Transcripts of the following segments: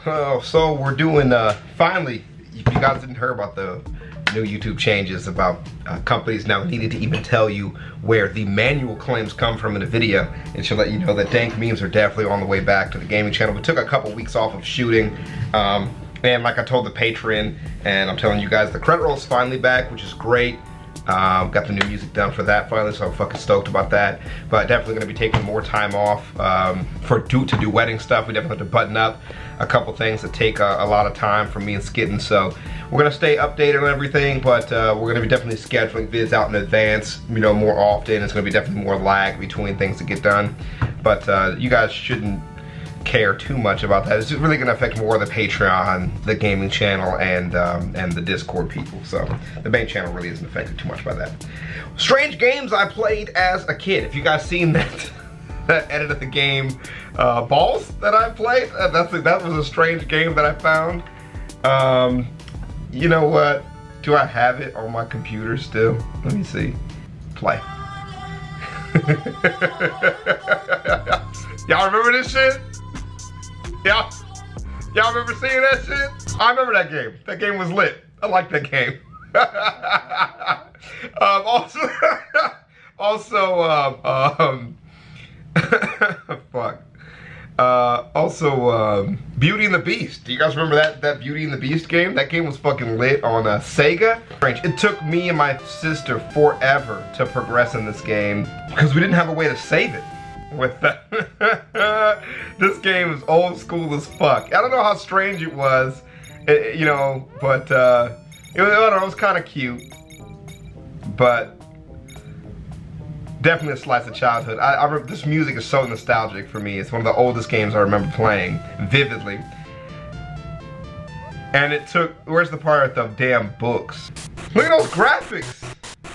Oh, so we're doing, finally, if you guys didn't hear about the new YouTube changes about companies now needing to even tell you where the manual claims come from in a video, and she'll let you know that dank memes are definitely on the way back to the gaming channel. We took a couple weeks off of shooting, and like I told the Patreon, and I'm telling you guys, the credit roll is finally back, which is great. Got the new music done for that finally, so I'm fucking stoked about that. But definitely gonna be taking more time off to do wedding stuff. We definitely have to button up a couple things that take a lot of time for me and Skitten. So we're gonna stay updated on everything, but we're gonna be definitely scheduling vids out in advance, you know, more often. It's gonna be definitely more lag between things to get done. But you guys shouldn't care too much about that. It's really gonna affect more of the Patreon, the gaming channel, and the Discord people. So the main channel really isn't affected too much by that. Strange games I played as a kid. If you guys seen that edit of the game Balls that I played, that was a strange game that I found. You know what? Do I have it on my computer still? Let me see. Play. Y'all remember this shit? Y'all remember seeing that shit? I remember that game. That game was lit. I like that game. Beauty and the Beast. Do you guys remember that Beauty and the Beast game? That game was fucking lit on Sega. It took me and my sister forever to progress in this game because we didn't have a way to save it. With that, this game is old school as fuck. I don't know how strange it was, you know, but it was kind of cute, but definitely a slice of childhood. I remember this music is so nostalgic for me. It's one of the oldest games I remember playing vividly. And it took, where's the part with the damn books? Look at those graphics.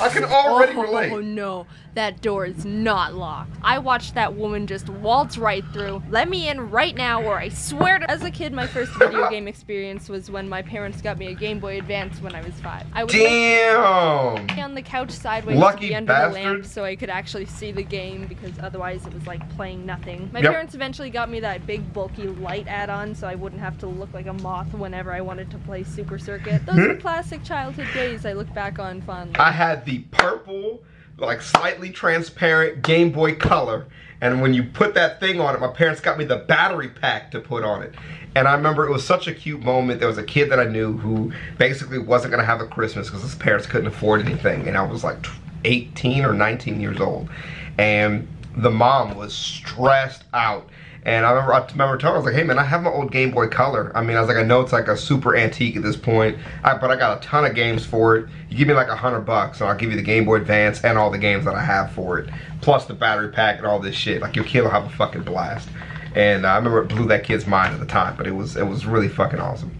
I can already relate. Oh no, that door is not locked. I watched that woman just waltz right through. Let me in right now or I swear to— As a kid, my first video game experience was when my parents got me a Game Boy Advance when I was 5. I would lay on the couch sideways to the end of the lamp so I could actually see the game, because otherwise it was like playing nothing. My parents eventually got me that big bulky light add-on so I wouldn't have to look like a moth whenever I wanted to play Super Circuit. Those were classic childhood days I look back on fondly. I had the purple, like slightly transparent Game Boy Color, and when you put that thing on it, my parents got me the battery pack to put on it. And I remember it was such a cute moment. There was a kid that I knew who basically wasn't gonna have a Christmas because his parents couldn't afford anything, and I was like 18 or 19 years old, and the mom was stressed out. And I remember telling her, I was like, hey man, I have my old Game Boy Color. I mean, I was like, I know it's like a super antique at this point, but I got a ton of games for it. You give me like $100 and I'll give you the Game Boy Advance and all the games that I have for it, plus the battery pack and all this shit. Like, your kid will have a fucking blast. And I remember it blew that kid's mind at the time, but it was really fucking awesome.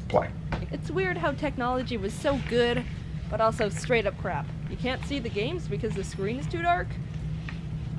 Play. It's weird how technology was so good, but also straight up crap. You can't see the games because the screen is too dark.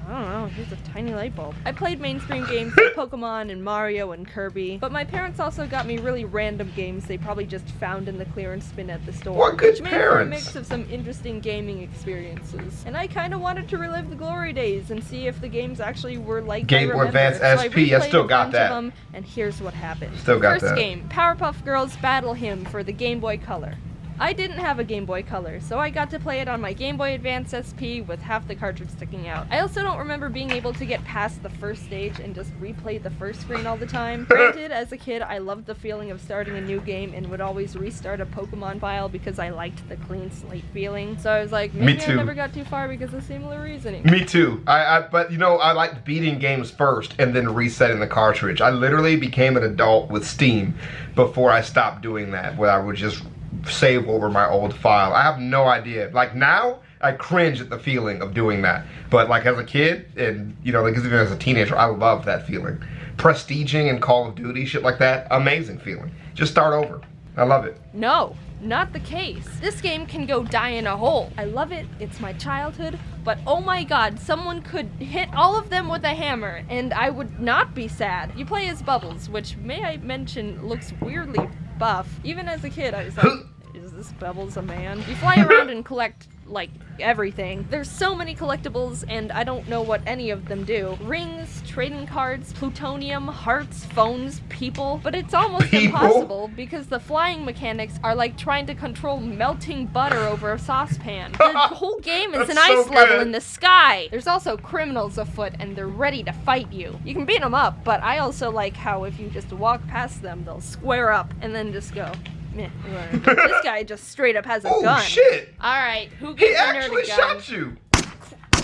I don't know, here's a tiny light bulb. I played mainstream games like Pokemon and Mario and Kirby, but my parents also got me really random games they probably just found in the clearance bin at the store. What good which made parents? For a mix of some interesting gaming experiences. And I kind of wanted to relive the glory days and see if the games actually were like Game Boy Advance SP, I still got that. Them, and here's what happened. Still got that. First game, Powerpuff Girls Battle Hymn for the Game Boy Color. I didn't have a Game Boy Color, so I got to play it on my Game Boy Advance SP with half the cartridge sticking out. I also don't remember being able to get past the first stage and just replay the first screen all the time. Granted, as a kid, I loved the feeling of starting a new game and would always restart a Pokemon file because I liked the clean slate feeling. So I was like, maybe I never got too far because of similar reasoning. Me too. But you know, I liked beating games first and then resetting the cartridge. I literally became an adult with Steam before I stopped doing that, where I would just save over my old file. I have no idea. Like, now, I cringe at the feeling of doing that. But like as a kid, and you know, like even as a teenager, I loved that feeling. Prestiging and Call of Duty, shit like that, amazing feeling. Just start over. I love it. No, not the case. This game can go die in a hole. I love it, it's my childhood, but oh my god, someone could hit all of them with a hammer, and I would not be sad. You play as Bubbles, which, may I mention, looks weirdly buff. Even as a kid, I was like, is this Bubbles a man? You fly around and collect like everything. There's so many collectibles, and I don't know what any of them do. Rings, trading cards, plutonium, hearts, phones, people. But it's almost impossible because the flying mechanics are like trying to control melting butter over a saucepan. The whole game is an ice level in the sky. There's also criminals afoot, and they're ready to fight you. You can beat them up, but I also like how if you just walk past them, they'll square up and then just go, meh. This guy just straight up has a gun. Oh shit! Alright, who gets the nerd a gun? He actually shot you!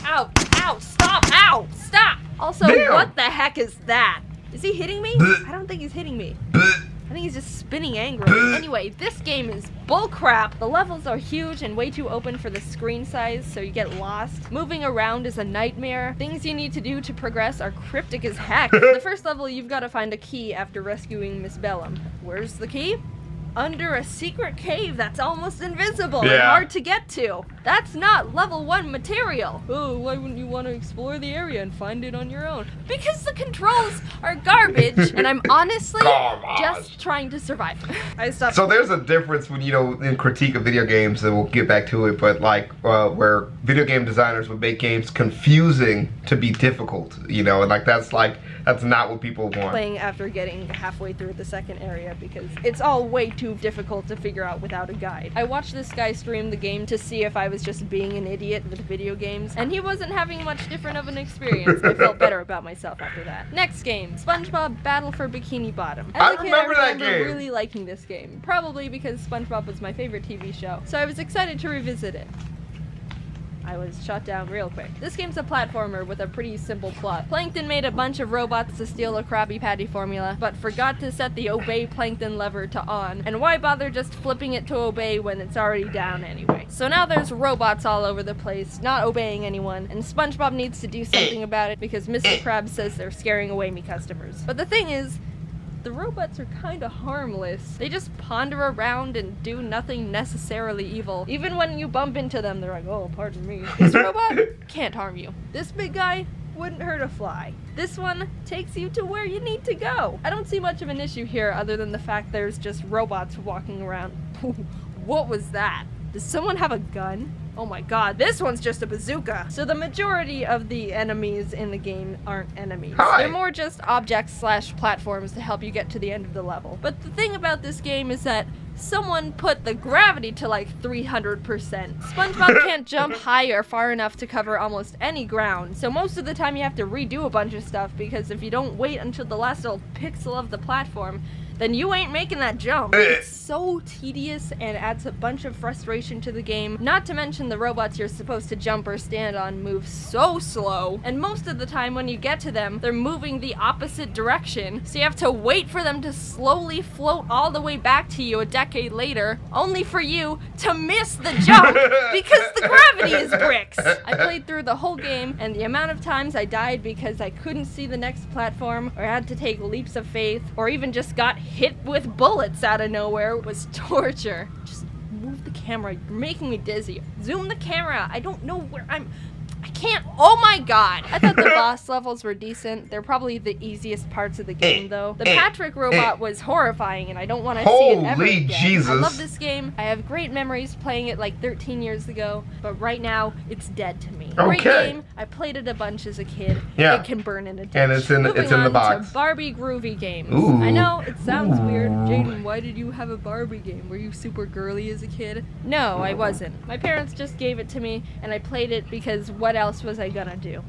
Ow! Ow! Stop! Ow! Stop! Also, Damn. What the heck is that? Is he hitting me? I don't think he's hitting me. I think he's just spinning angrily. Anyway, this game is bullcrap. The levels are huge and way too open for the screen size, so you get lost. Moving around is a nightmare. Things you need to do to progress are cryptic as heck. The first level, you've got to find a key after rescuing Miss Bellum. Where's the key? Under a secret cave that's almost invisible and hard to get to. That's not level 1 material. Oh, why wouldn't you want to explore the area and find it on your own? Because the controls are garbage, and I'm honestly just trying to survive. I stopped. So there's a difference when, you know, in critique of video games, and we'll get back to it, but like where video game designers would make games confusing to be difficult, you know, and like that's not what people want. Playing after getting halfway through the second area because it's all way too difficult to figure out without a guide. I watched this guy stream the game to see if I was just being an idiot with video games, and he wasn't having much different of an experience. I felt better about myself after that. Next game, SpongeBob Battle for Bikini Bottom. As a kid, I remember really liking this game, probably because SpongeBob was my favorite TV show, so I was excited to revisit it. I was shot down real quick. This game's a platformer with a pretty simple plot. Plankton made a bunch of robots to steal a Krabby Patty formula, but forgot to set the obey Plankton lever to on. And why bother just flipping it to obey when it's already down anyway? So now there's robots all over the place, not obeying anyone, and SpongeBob needs to do something about it because Mr. Krabs says they're scaring away me customers. But the thing is, the robots are kinda harmless. They just ponder around and do nothing necessarily evil. Even when you bump into them, they're like, oh, pardon me. This robot can't harm you. This big guy wouldn't hurt a fly. This one takes you to where you need to go. I don't see much of an issue here other than the fact there's just robots walking around. What was that? Does someone have a gun? Oh my god, this one's just a bazooka! So the majority of the enemies in the game aren't enemies. They're more just objects/platforms to help you get to the end of the level. But the thing about this game is that someone put the gravity to like 300%. SpongeBob can't jump high or far enough to cover almost any ground, so most of the time you have to redo a bunch of stuff because if you don't wait until the last little pixel of the platform, then you ain't making that jump. It's so tedious and adds a bunch of frustration to the game. Not to mention the robots you're supposed to jump or stand on move so slow, and most of the time when you get to them, they're moving the opposite direction, so you have to wait for them to slowly float all the way back to you a decade later, only for you to miss the jump because the gravity is bricks. I played through the whole game, and the amount of times I died because I couldn't see the next platform, or had to take leaps of faith, or even just got hit with bullets out of nowhere was torture. Just move the camera. You're making me dizzy. Zoom the camera. I don't know where I can't. Oh my god. I thought the boss levels were decent. They're probably the easiest parts of the game, though. The Patrick robot was horrifying, and I don't want to see it ever again. Jesus. I love this game. I have great memories playing it like 13 years ago, but right now, it's dead to me. Great game. I played it a bunch as a kid. It can burn in a ditch. And it's in the box. To Barbie Groovy games. Ooh. I know, it sounds weird. Jaden, why did you have a Barbie game? Were you super girly as a kid? No, I wasn't. My parents just gave it to me, and I played it because what else was I gonna do?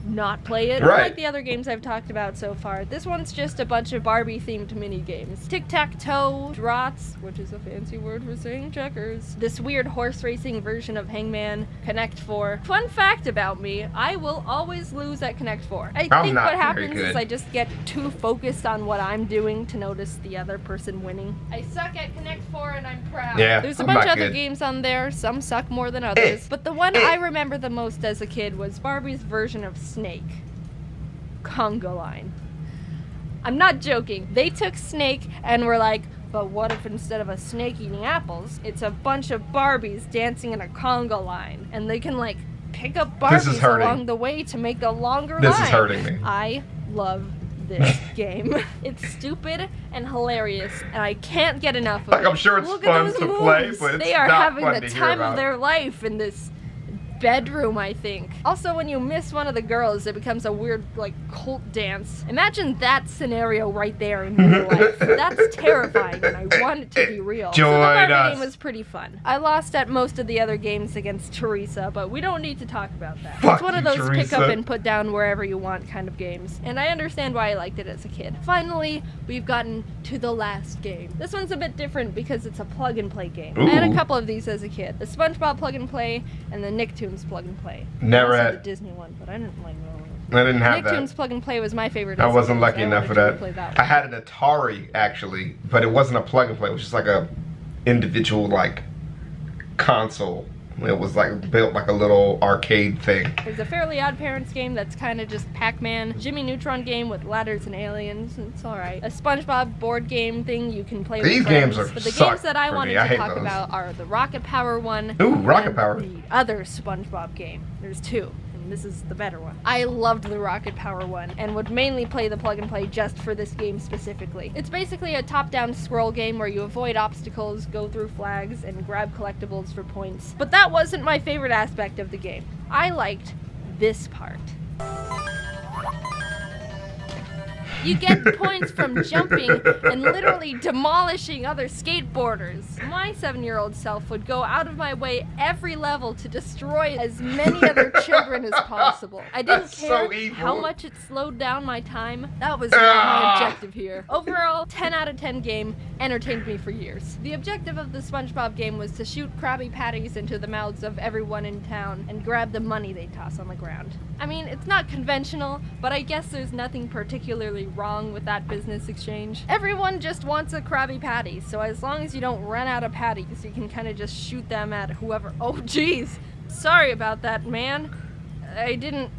Not play it? Like the other games I've talked about so far. This one's just a bunch of Barbie-themed mini-games. Tic-tac-toe, draughts, which is a fancy word for saying checkers. This weird horse racing version of Hangman, Connect 4. Fun fact about me, I will always lose at Connect 4. I think what happens is I just get too focused on what I'm doing to notice the other person winning. I suck at Connect 4 and I'm proud. Yeah, there's a bunch of other games on there, some suck more than others, but the one I remember the most as a kid was Barbie's version of Snake. Conga line. I'm not joking. They took Snake and were like, but what if instead of a snake eating apples, it's a bunch of Barbies dancing in a conga line, and they can like pick up Barbies along the way to make a longer line. This is hurting me. I love this game. It's stupid and hilarious, and I can't get enough of it. I'm sure it's fun to play, but it's they are not having fun the to hear time about. of their life in this bedroom, I think. Also, when you miss one of the girls, it becomes a weird, like, cult dance. Imagine that scenario right there in real life. That's terrifying, and I want it to be real. So the Barbie game was pretty fun. I lost at most of the other games against Teresa, but we don't need to talk about that. It's one of those pick up and put down wherever you want kind of games, and I understand why I liked it as a kid. Finally, we've gotten to the last game. This one's a bit different because it's a plug and play game. I had a couple of these as a kid. The SpongeBob plug and play and the Nicktoons plug and play. Never had the Disney one, but I didn't like that one. I didn't have that. Nicktoons plug and play was my favorite. I wasn't lucky enough for that. I had an Atari actually, but it wasn't a plug and play. It was just like a individual like console. It was like built like a little arcade thing. There's a Fairly Odd Parents game that's kind of just Pac-Man. Jimmy Neutron game with ladders and aliens. It's alright. A SpongeBob board game thing you can play with friends. These games are But the games that I wanted to talk about are the Rocket Power one. Ooh, Rocket Power. The other SpongeBob game. There's two. This is the better one. I loved the Rocket Power one and would mainly play the plug and play just for this game specifically. It's basically a top-down scroll game where you avoid obstacles, go through flags, and grab collectibles for points. But that wasn't my favorite aspect of the game. I liked this part. You get points from jumping and literally demolishing other skateboarders. My 7-year-old self would go out of my way every level to destroy as many other children as possible. I didn't care how much it slowed down my time. That was not my objective here. Overall, 10 out of 10 game, entertained me for years. The objective of the SpongeBob game was to shoot Krabby Patties into the mouths of everyone in town and grab the money they toss on the ground. I mean, it's not conventional, but I guess there's nothing particularly wrong with that business exchange. Everyone just wants a Krabby Patty, so as long as you don't run out of patties, you can kind of just shoot them at whoever. Oh, jeez. Sorry about that, man. I didn't...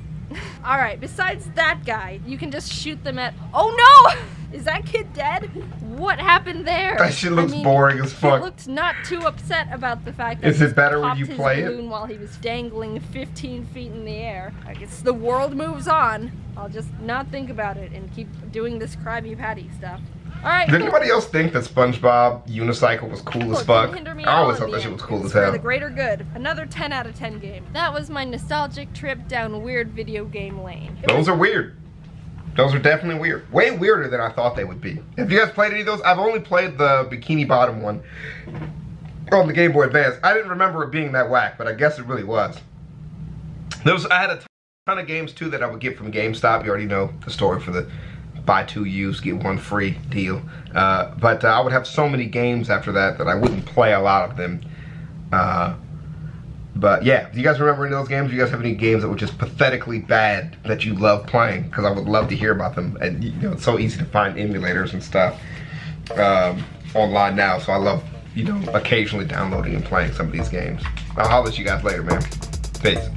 Alright, besides that guy, you can just shoot them at... Oh, no! Is that kid dead? What happened there? That shit looks boring as fuck. He looked not too upset about the fact that Is it better when you play it? While he was dangling 15 feet in the air. I guess the world moves on. I'll just not think about it and keep doing this Krabby Patty stuff. Alright. Did anybody else think that SpongeBob Unicycle was cool as fuck? I always thought that shit was cool as hell. For the greater good. Another 10 out of 10 game. That was my nostalgic trip down weird video game lane. Those are weird. Those are definitely weird. Way weirder than I thought they would be. Have you guys played any of those? I've only played the Bikini Bottom one on the Game Boy Advance. I didn't remember it being that whack, but I guess it really was. I had a ton of games too that I would get from GameStop. You already know the story for the buy 2 used, get 1 free deal. But I would have so many games after that that I wouldn't play a lot of them. But yeah, do you guys remember any of those games? Do you guys have any games that were just pathetically bad that you love playing? Because I would love to hear about them. And you know, it's so easy to find emulators and stuff online now. So I love, you know, occasionally downloading and playing some of these games. I'll holler at you guys later, man. Peace.